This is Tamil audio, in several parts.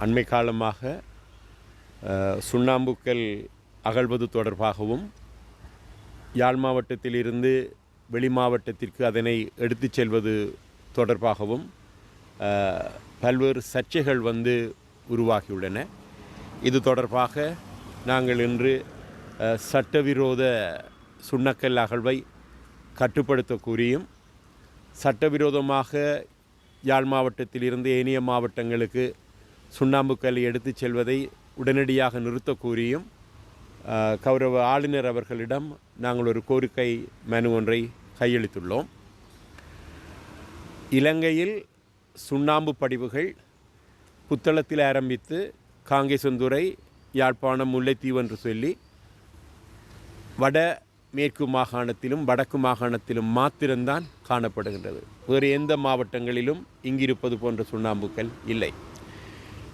அண்மை காலமாக சுண்ணாம்புக்கல் அகழ்வது தொடர்பாகவும் யாழ் மாவட்டத்திலிருந்து வெளி மாவட்டத்திற்கு அதனை எடுத்துச் செல்வது தொடர்பாகவும் பல்வேறு சர்ச்சைகள் உருவாகியுள்ளன. இது தொடர்பாக நாங்கள் இன்று சட்டவிரோத சுண்ணக்கல் அகழ்வை கட்டுப்படுத்த கூறியும் சட்டவிரோதமாக யாழ் மாவட்டத்திலிருந்து ஏனைய மாவட்டங்களுக்கு சுண்ணாம்புக்கல்லை எடுத்துச் செல்வதை உடனடியாக நிறுத்த கூறியும் கௌரவ ஆளுநர் அவர்களிடம் நாங்கள் ஒரு கோரிக்கை மனு ஒன்றை கையளித்துள்ளோம். இலங்கையில் சுண்ணாம்பு படிவுகள் புத்தளத்தில் ஆரம்பித்து காங்கேசந்துறை, யாழ்ப்பாணம், முல்லைத்தீவு என்று சொல்லி வட மேற்கு மாகாணத்திலும் வடக்கு மாகாணத்திலும் மாத்திரம்தான் காணப்படுகின்றது. வேறு எந்த மாவட்டங்களிலும் இங்கிருப்பது போன்ற சுண்ணாம்புக்கல் இல்லை.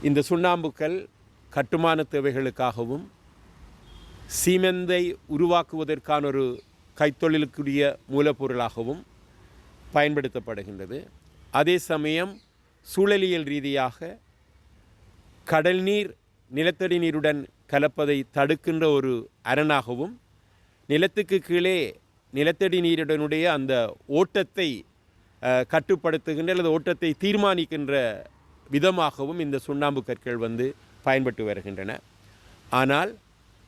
இந்த சுண்ணாம்புக்கல் கட்டுமான தேவைகளுக்காகவும் சீமெந்தை உருவாக்குவதற்கான ஒரு கைத்தொழிலுக்குரிய மூலப்பொருளாகவும் பயன்படுத்தப்படுகின்றது. அதே சமயம் சூழலியல் ரீதியாக கடல் நீர் நிலத்தடி நீருடன் கலப்பதை தடுக்கின்ற ஒரு அரணாகவும் நிலத்துக்கு கீழே நிலத்தடி நீருடனுடைய அந்த ஓட்டத்தை கட்டுப்படுத்துகின்ற அல்லது ஓட்டத்தை தீர்மானிக்கின்ற விதமாகவும் இந்த சுண்ணாம்பு கற்கள் பயன்பட்டு வருகின்றன. ஆனால்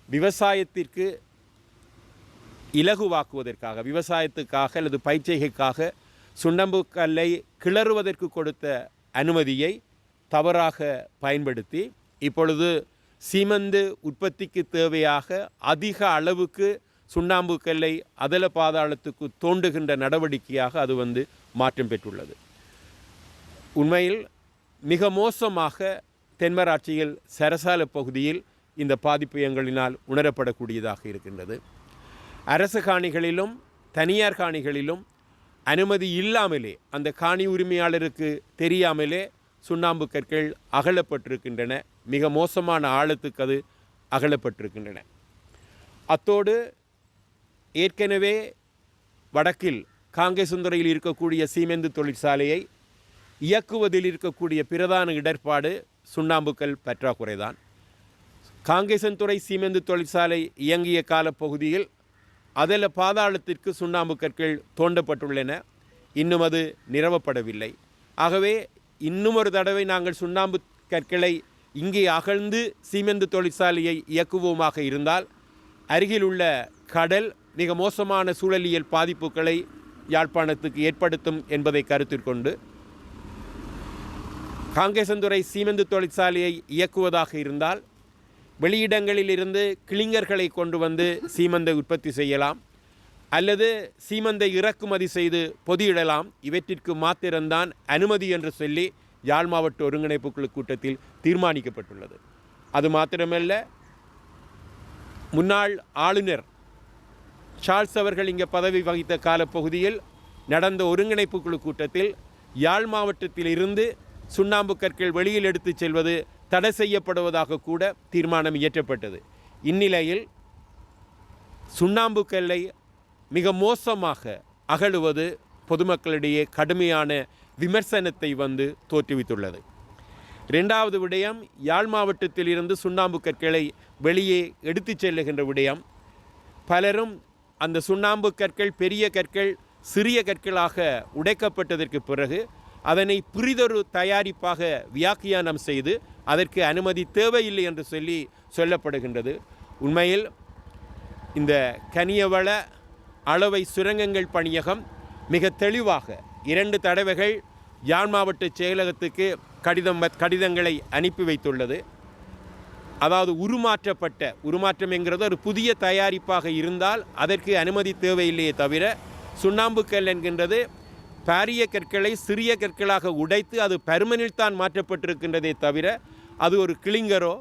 விவசாயத்திற்கு இலகுவாக்குவதற்காக, விவசாயத்துக்காக அல்லது பயிர்ச்செய்கைக்காக சுண்ணாம்பு கல்லை கிளறுவதற்கு கொடுத்த அனுமதியை தவறாக பயன்படுத்தி இப்பொழுது சீமெந்து உற்பத்திக்கு தேவையாக அதிக அளவுக்கு சுண்ணாம்பு கல்லை அதல பாதாளத்துக்கு தோண்டுகின்ற நடவடிக்கையாக அது மாற்றம் பெற்றுள்ளது. உண்மையில் மிக மோசமாக தென்மராட்சியில் சரசால பகுதியில் இந்த பாதிப்பு எங்களினால் உணரப்படக்கூடியதாக இருக்கின்றது. அரசு காணிகளிலும் தனியார் காணிகளிலும் அனுமதி இல்லாமலே, அந்த காணி உரிமையாளருக்கு தெரியாமலே சுண்ணாம்பு கற்கள் அகலப்பட்டிருக்கின்றன. மிக மோசமான ஆழத்துக்கு அது அகலப்பட்டிருக்கின்றன. அத்தோடு ஏற்கனவே வடக்கில் காங்கேசந்துறையில் இருக்கக்கூடிய சீமெந்து தொழிற்சாலையை இயக்குவதில் இருக்கக்கூடிய பிரதான இடர்பாடு சுண்ணாம்புக்கல் பற்றாக்குறைதான். காங்கேசன்துறை சீமெந்து தொழிற்சாலை இயங்கிய காலப்பகுதியில் அதில் பாதாளத்திற்கு சுண்ணாம்பு கற்கள் தோண்டப்பட்டுள்ளன. இன்னும் அது நிறுவப்படவில்லை. ஆகவே இன்னும் ஒரு தடவை நாங்கள் சுண்ணாம்பு கற்களை இங்கே அகழ்ந்து சீமெந்து தொழிற்சாலையை இயக்குவோமாக இருந்தால் அருகில் உள்ள கடல் மிக மோசமான சூழலியல் பாதிப்புகளை யாழ்ப்பாணத்துக்கு ஏற்படுத்தும் என்பதை கருத்தில் கொண்டு காங்கேசந்துறை சீமெந்து தொழிற்சாலையை இயக்குவதாக இருந்தால் வெளியிடங்களில் இருந்து கிளிங்கர்களை கொண்டு சீமெந்தை உற்பத்தி செய்யலாம் அல்லது சீமெந்தை இறக்குமதி செய்து பொதியிடலாம். இவற்றிற்கு மாத்திரம்தான் அனுமதி என்று சொல்லி யாழ் மாவட்ட ஒருங்கிணைப்பு குழு கூட்டத்தில் தீர்மானிக்கப்பட்டுள்ளது. அது மாத்திரமல்ல, முன்னாள் ஆளுநர் சார்ல்ஸ் அவர்கள் இங்கே பதவி வகித்த காலப்பகுதியில் நடந்த ஒருங்கிணைப்பு குழு கூட்டத்தில் யாழ் மாவட்டத்தில் இருந்து சுண்ணாம்பு கற்கள் வெளியில் எடுத்துச் செல்வது தடை செய்யப்படுவதாக கூட தீர்மானம் இயற்றப்பட்டது. இந்நிலையில் சுண்ணாம்பு கல்லை மிக மோசமாக அகழுவது பொதுமக்களிடையே கடுமையான விமர்சனத்தை தோற்றுவித்துள்ளது. இரண்டாவது விடயம், யாழ் மாவட்டத்தில் இருந்து சுண்ணாம்பு கற்களை வெளியே எடுத்துச் செல்லுகின்ற விடயம். பலரும் அந்த சுண்ணாம்பு கற்கள் பெரிய கற்கள் சிறிய கற்களாக உடைக்கப்பட்டதற்கு பிறகு அதனை பிறிதொரு தயாரிப்பாக வியாக்கியானம் செய்து அதற்கு அனுமதி தேவையில்லை என்று சொல்லப்படுகின்றது. உண்மையில் இந்த கனியவள அளவை சுரங்கங்கள் பணியகம் மிக தெளிவாக 2 தடவைகள் யாழ் மாவட்ட செயலகத்துக்கு கடிதங்களை அனுப்பி வைத்துள்ளது. அதாவது உருமாற்றம் என்கிறது ஒரு புதிய தயாரிப்பாக இருந்தால் அதற்கு அனுமதி தேவையில்லையே தவிர, சுண்ணாம்பு கல் என்கின்றது பாரிய கற்களை சிறிய கற்களாக உடைத்து அது பெர்மனில் தான் மாற்றப்பட்டிருக்கின்றதே தவிர அது ஒரு கிளிங்கரோ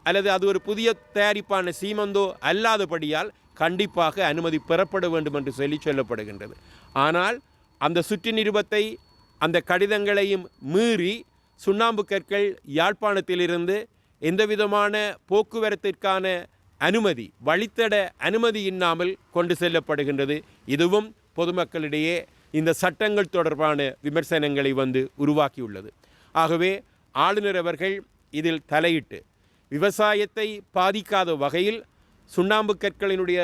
அல்லது அது ஒரு புதிய தயாரிப்பான சீமெந்தோ அல்லாதபடியால் கண்டிப்பாக அனுமதி பெறப்பட வேண்டும் என்று சொல்லப்படுகின்றது. ஆனால் அந்த சுற்று நிருபத்தை அந்த கடிதங்களையும் மீறி சுண்ணாம்பு கற்கள் யாழ்ப்பாணத்திலிருந்து எந்தவிதமான போக்குவரத்திற்கான அனுமதி, வழித்தட அனுமதி இல்லாமல் கொண்டு செல்லப்படுகின்றது. இதுவும் பொதுமக்களிடையே இந்த சட்டங்கள் தொடர்பான விமர்சனங்களை உருவாக்கியுள்ளது. ஆகவே ஆளுநர் அவர்கள் இதில் தலையிட்டு விவசாயத்தை பாதிக்காத வகையில் சுண்ணாம்பு கற்களினுடைய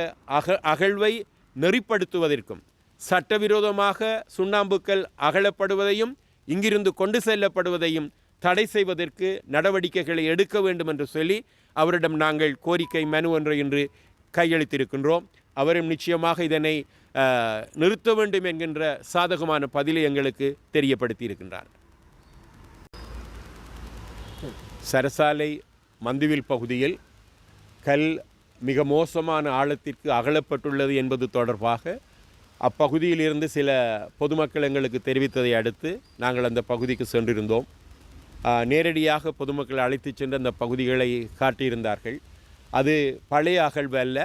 அகழ்வை நெறிப்படுத்துவதற்கும் சட்டவிரோதமாக சுண்ணாம்புக்கள் அகழப்படுவதையும் இங்கிருந்து கொண்டு செல்லப்படுவதையும் தடை செய்வதற்கு நடவடிக்கைகளை எடுக்க வேண்டும் என்று சொல்லி அவரிடம் நாங்கள் கோரிக்கை மனு ஒன்றை இன்று கையளித்திருக்கின்றோம். அவரும் நிச்சயமாக இதனை நிறுத்த வேண்டும் என்கின்ற சாதகமான பதிலை எங்களுக்கு தெரியப்படுத்தி இருக்கின்றார். சரசாலை மந்துவில் பகுதியில் கல் மிக மோசமான ஆழத்திற்கு அகழப்பட்டுள்ளது என்பது தொடர்பாக அப்பகுதியிலிருந்து சில பொதுமக்கள் எங்களுக்கு தெரிவித்ததை அடுத்து நாங்கள் அந்த பகுதிக்கு சென்றிருந்தோம். நேரடியாக பொதுமக்களை அழைத்து சென்று அந்த பகுதிகளை காட்டியிருந்தார்கள். அது பழைய அகழ்வு அல்ல,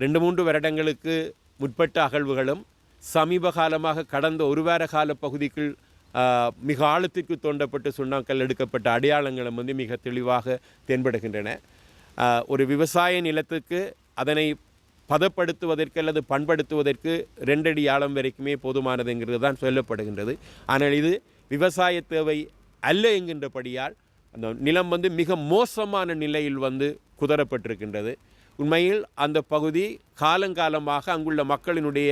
2-3 வருடங்களுக்கு முற்பட்ட அகழ்வுகளும் சமீப காலமாக கடந்த ஒரு வார கால பகுதிக்குள் மிக ஆழத்திற்கு தோண்டப்பட்டு சுண்ணாங்கல் எடுக்கப்பட்ட அடையாளங்களும் மிக தெளிவாக தென்படுகின்றன. ஒரு விவசாய நிலத்துக்கு அதனை பதப்படுத்துவதற்கு அல்லது பண்படுத்துவதற்கு 2 அடி ஆழம் வரைக்குமே போதுமானதுங்கிறது தான் சொல்லப்படுகின்றது. ஆனால் இது விவசாய தேவை அல்ல என்கின்றபடியால் அந்த நிலம் மிக மோசமான நிலையில் குதறப்பட்டிருக்கின்றது. உண்மையில் அந்த பகுதி காலங்காலமாக அங்குள்ள மக்களினுடைய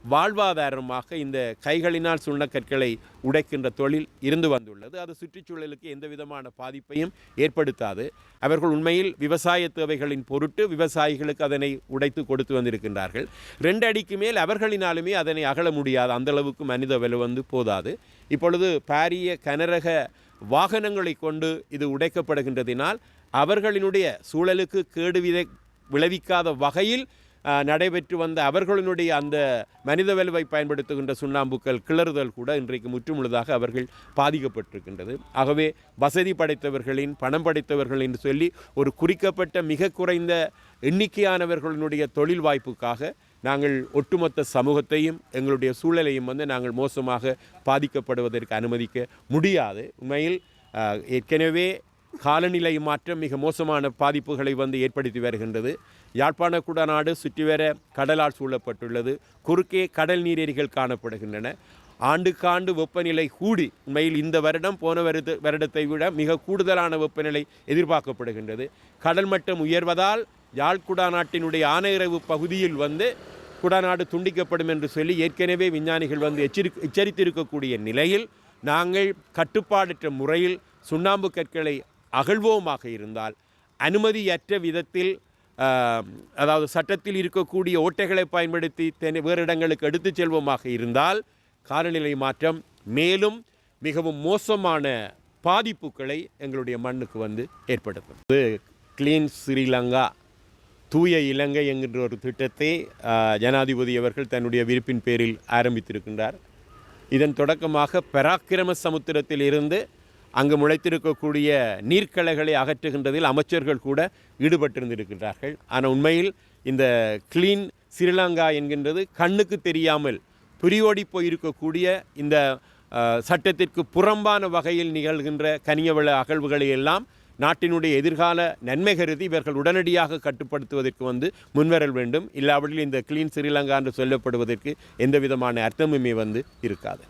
வாழ்வாதாரமாக இந்த கைகளினால் சுண்ணக்கற்களை உடைக்கின்ற தொழில் இருந்து வந்துள்ளது. அது சுற்றுச்சூழலுக்கு எந்த விதமான பாதிப்பையும் ஏற்படுத்தாது. அவர்கள் உண்மையில் விவசாய தேவைகளின் பொருட்டு விவசாயிகளுக்கு அதனை உடைத்து கொடுத்து வந்திருக்கின்றார்கள். 2 அடிக்கு மேல் அவர்களினாலுமே அதனை அகழ முடியாது, அந்தளவுக்கு மனித வலு போதாது. இப்பொழுது பாரிய கனரக வாகனங்களை கொண்டு இது உடைக்கப்படுகின்றதினால் அவர்களினுடைய சூழலுக்கு கேடு விளைவிக்காத வகையில் நடைபெற்று வந்த அவர்களினுடைய அந்த மனித வலுவை பயன்படுத்துகின்ற சுண்ணாம்புக்கள் கிளறுதல் கூட இன்றைக்கு முற்றுமுழுதாக அவர்கள் பாதிக்கப்பட்டிருக்கின்றது. ஆகவே வசதி படைத்தவர்களின் பணம் படைத்தவர்கள் என்று சொல்லி ஒரு குறிக்கப்பட்ட மிக குறைந்த எண்ணிக்கையானவர்களினுடைய தொழில் வாய்ப்புக்காக நாங்கள் ஒட்டுமொத்த சமூகத்தையும் எங்களுடைய சூழலையும் நாங்கள் மோசமாக பாதிக்கப்படுவதற்கு அனுமதிக்க முடியாது. உண்மையில் ஏற்கனவே காலநிலை மாற்றம் மிக மோசமான பாதிப்புகளை ஏற்படுத்தி வருகின்றது. யாழ்ப்பாண குடாநாடு சுற்றிவர கடலால் சூழப்பட்டுள்ளது. குறுக்கே கடல் நீரேரிகள் காணப்படுகின்றன. ஆண்டுக்காண்டு வெப்பநிலை கூடி உண்மையில் இந்த வருடம் போன வருடத்தை விட மிக கூடுதலான வெப்பநிலை எதிர்பார்க்கப்படுகின்றது. கடல் மட்டம் உயர்வதால் யாழ் குடாநாட்டினுடைய ஆனையிறவு பகுதியில் குடாநாடு துண்டிக்கப்படும் என்று சொல்லி ஏற்கனவே விஞ்ஞானிகள் எச்சரித்திருக்கக்கூடிய நிலையில் நாங்கள் கட்டுப்பாடற்ற முறையில் சுண்ணாம்பு கற்களை அகழ்வோமாக இருந்தால் அனுமதியற்ற விதத்தில் அதாவது சட்டத்தில் இருக்கக்கூடிய ஓட்டைகளை பயன்படுத்தி வேறு இடங்களுக்கு எடுத்துச் செல்வோமாக இருந்தால் காலநிலை மாற்றம் மேலும் மிகவும் மோசமான பாதிப்புகளை எங்களுடைய மண்ணுக்கு ஏற்படுத்தும். கிளீன் ஸ்ரீலங்கா தூய இலங்கை என்கின்ற ஒரு திட்டத்தை ஜனாதிபதி அவர்கள் தன்னுடைய விருப்பின் பேரில் ஆரம்பித்திருக்கின்றார். இதன் தொடக்கமாக பராக்கிரம சமுத்திரத்தில் இருந்து அங்கு முளைத்திருக்கக்கூடிய நீர்க்கலைகளை அகற்றுகின்றதில் அமைச்சர்கள் கூட ஈடுபட்டிருந்திருக்கின்றார்கள். ஆனால் உண்மையில் இந்த கிளீன் ஸ்ரீலங்கா என்கின்றது கண்ணுக்கு தெரியாமல் புரியோடி போயிருக்கக்கூடிய இந்த சட்டத்திற்கு புறம்பான வகையில் நிகழ்கின்ற கனியவள அகழ்வுகளை எல்லாம் நாட்டினுடைய எதிர்கால நன்மை கருதி இவர்கள் உடனடியாக கட்டுப்படுத்துவதற்கு முன்வரல் வேண்டும். இல்லாவிடில் இந்த கிளீன் ஸ்ரீலங்கா என்று சொல்லப்படுவதற்கு எந்த விதமான அர்த்தமுமே இருக்காது.